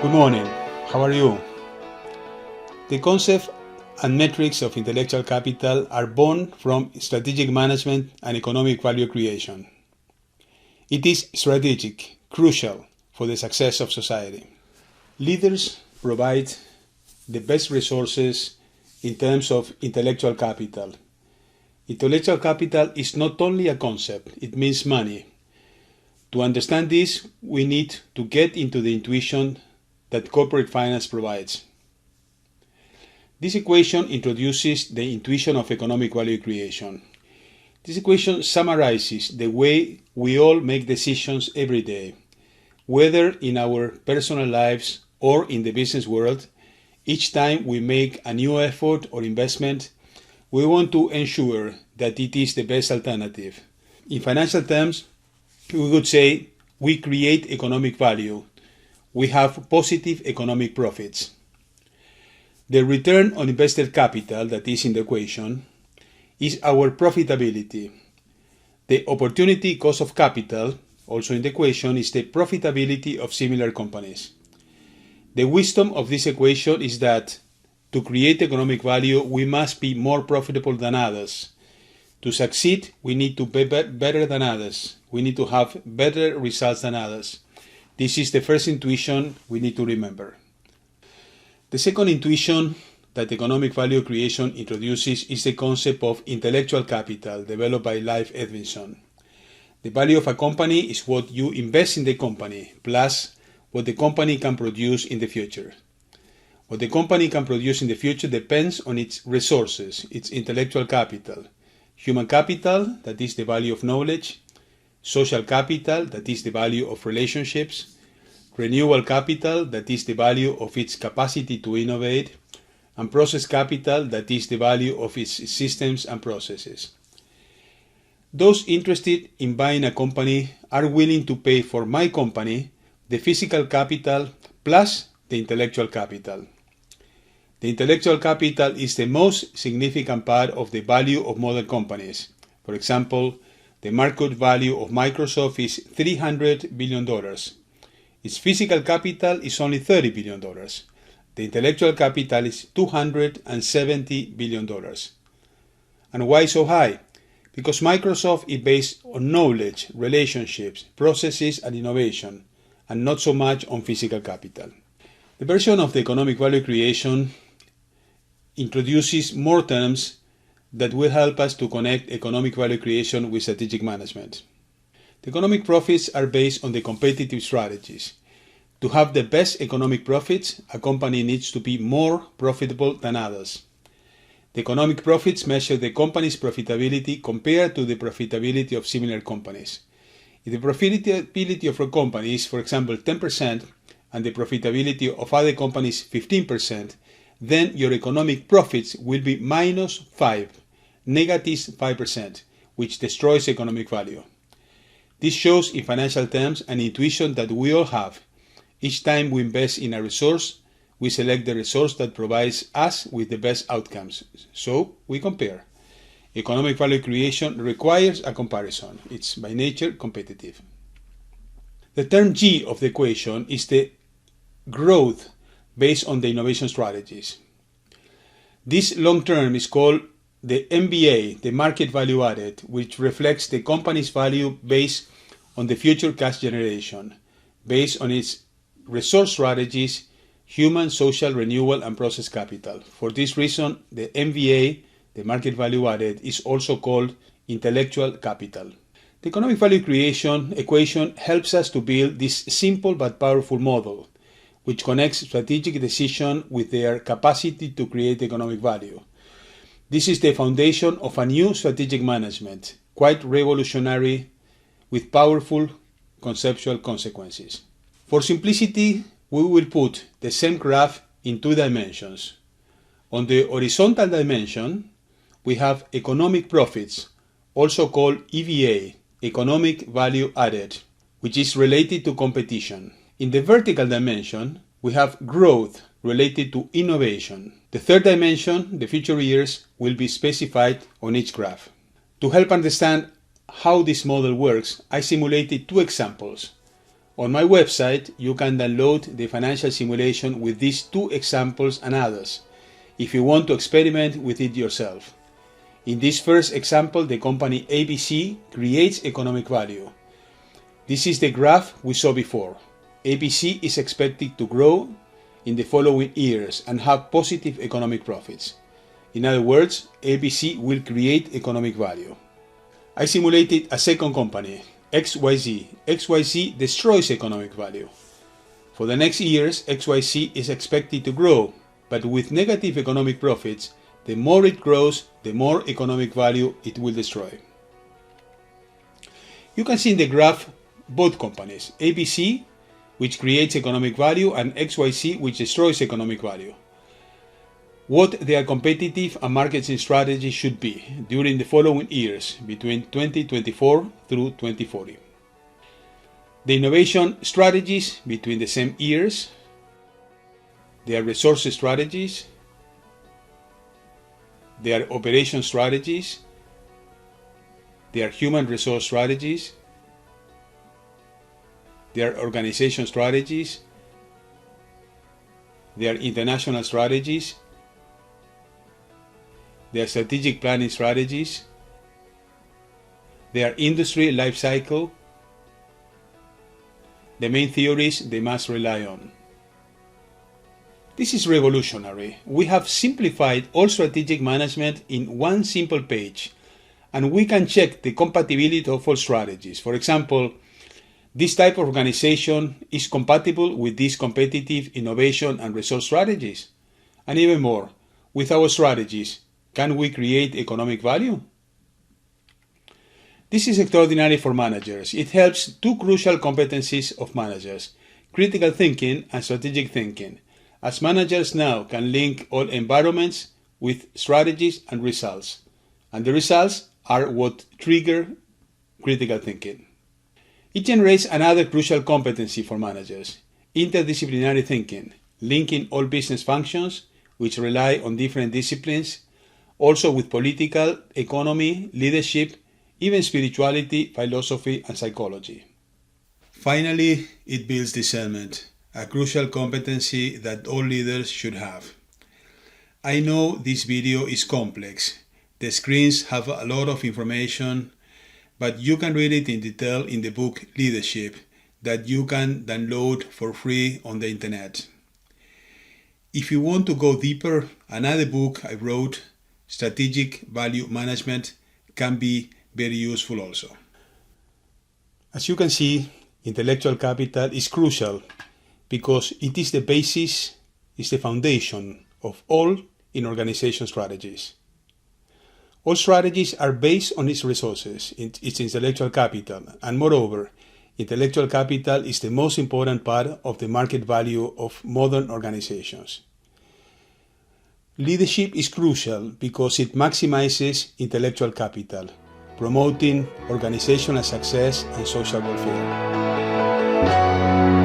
Good morning. How are you? The concept and metrics of intellectual capital are born from strategic management and economic value creation. It is strategic, crucial for the success of society. Leaders provide the best resources in terms of intellectual capital. Intellectual capital is not only a concept, it means money. To understand this, we need to get into the intuition that corporate finance provides. This equation introduces the intuition of economic value creation. This equation summarizes the way we all make decisions every day. Whether in our personal lives or in the business world, each time we make a new effort or investment, we want to ensure that it is the best alternative. In financial terms, we would say we create economic value. We have positive economic profits. The return on invested capital that is in the equation is our profitability. The opportunity cost of capital, also in the equation, is the profitability of similar companies. The wisdom of this equation is that to create economic value, we must be more profitable than others. To succeed, we need to be better than others. We need to have better results than others. This is the first intuition we need to remember. The second intuition that economic value creation introduces is the concept of intellectual capital developed by Leif Edvinsson. The value of a company is what you invest in the company plus what the company can produce in the future. What the company can produce in the future depends on its resources, its intellectual capital, human capital, that is the value of knowledge, social capital, that is the value of relationships, renewable capital, that is the value of its capacity to innovate, and process capital, that is the value of its systems and processes. Those interested in buying a company are willing to pay for my company the physical capital plus the intellectual capital. The intellectual capital is the most significant part of the value of modern companies. For example, the market value of Microsoft is $300 billion. Its physical capital is only $30 billion. The intellectual capital is $270 billion. And why so high? Because Microsoft is based on knowledge, relationships, processes, and innovation, and not so much on physical capital. The version of the economic value creation introduces more terms that will help us to connect economic value creation with strategic management. The economic profits are based on the competitive strategies. To have the best economic profits, a company needs to be more profitable than others. The economic profits measure the company's profitability compared to the profitability of similar companies. If the profitability of a company is, for example, 10% and the profitability of other companies 15%, then your economic profits will be minus 5, negative 5%, which destroys economic value. This shows in financial terms an intuition that we all have. Each time we invest in a resource, we select the resource that provides us with the best outcomes. So we compare. Economic value creation requires a comparison. It's by nature competitive. The term G of the equation is the growth based on the innovation strategies. This long term is called the MVA, the market value added, which reflects the company's value based on the future cash generation, based on its resource strategies, human, social, renewal, and process capital. For this reason, the MVA, the market value added, is also called intellectual capital. The economic value creation equation helps us to build this simple but powerful model, which connects strategic decision with their capacity to create economic value. This is the foundation of a new strategic management, quite revolutionary, with powerful conceptual consequences. For simplicity, we will put the same graph in two dimensions. On the horizontal dimension, we have economic profits, also called EVA, economic value added, which is related to competition. In the vertical dimension, we have growth related to innovation. The third dimension, the future years, will be specified on each graph. To help understand how this model works, I simulated two examples. On my website, you can download the financial simulation with these 2 examples and others, if you want to experiment with it yourself. In this first example, the company ABC creates economic value. This is the graph we saw before. ABC is expected to grow in the following years and have positive economic profits. In other words, ABC will create economic value. I simulated a second company, XYZ. XYZ destroys economic value. For the next years, XYZ is expected to grow, but with negative economic profits, the more it grows, the more economic value it will destroy. You can see in the graph both companies, ABC, which creates economic value, and XYZ, which destroys economic value. What their competitive and marketing strategy should be during the following years, between 2024 through 2040. The innovation strategies between the same years, their resource strategies, their operation strategies, their human resource strategies, their organization strategies, their international strategies, their strategic planning strategies, their industry life cycle, the main theories they must rely on. This is revolutionary. We have simplified all strategic management in one simple page, and we can check the compatibility of all strategies. For example, this type of organization is compatible with these competitive, innovation, and resource strategies. And even more, with our strategies, can we create economic value? This is extraordinary for managers. It helps 2 crucial competencies of managers, critical thinking and strategic thinking, as managers now can link all environments with strategies and results. And the results are what trigger critical thinking. It generates another crucial competency for managers, interdisciplinary thinking, linking all business functions, which rely on different disciplines, also with political, economy, leadership, even spirituality, philosophy, and psychology. Finally, it builds discernment, a crucial competency that all leaders should have. I know this video is complex. The screens have a lot of information, but you can read it in detail in the book Leadership that you can download for free on the internet. If you want to go deeper, another book I wrote, Strategic Value Management, can be very useful also. As you can see, intellectual capital is crucial because it is the basis, is the foundation of all in organization strategies. All strategies are based on its resources, its intellectual capital, and moreover, intellectual capital is the most important part of the market value of modern organizations. Leadership is crucial because it maximizes intellectual capital, promoting organizational success and social welfare.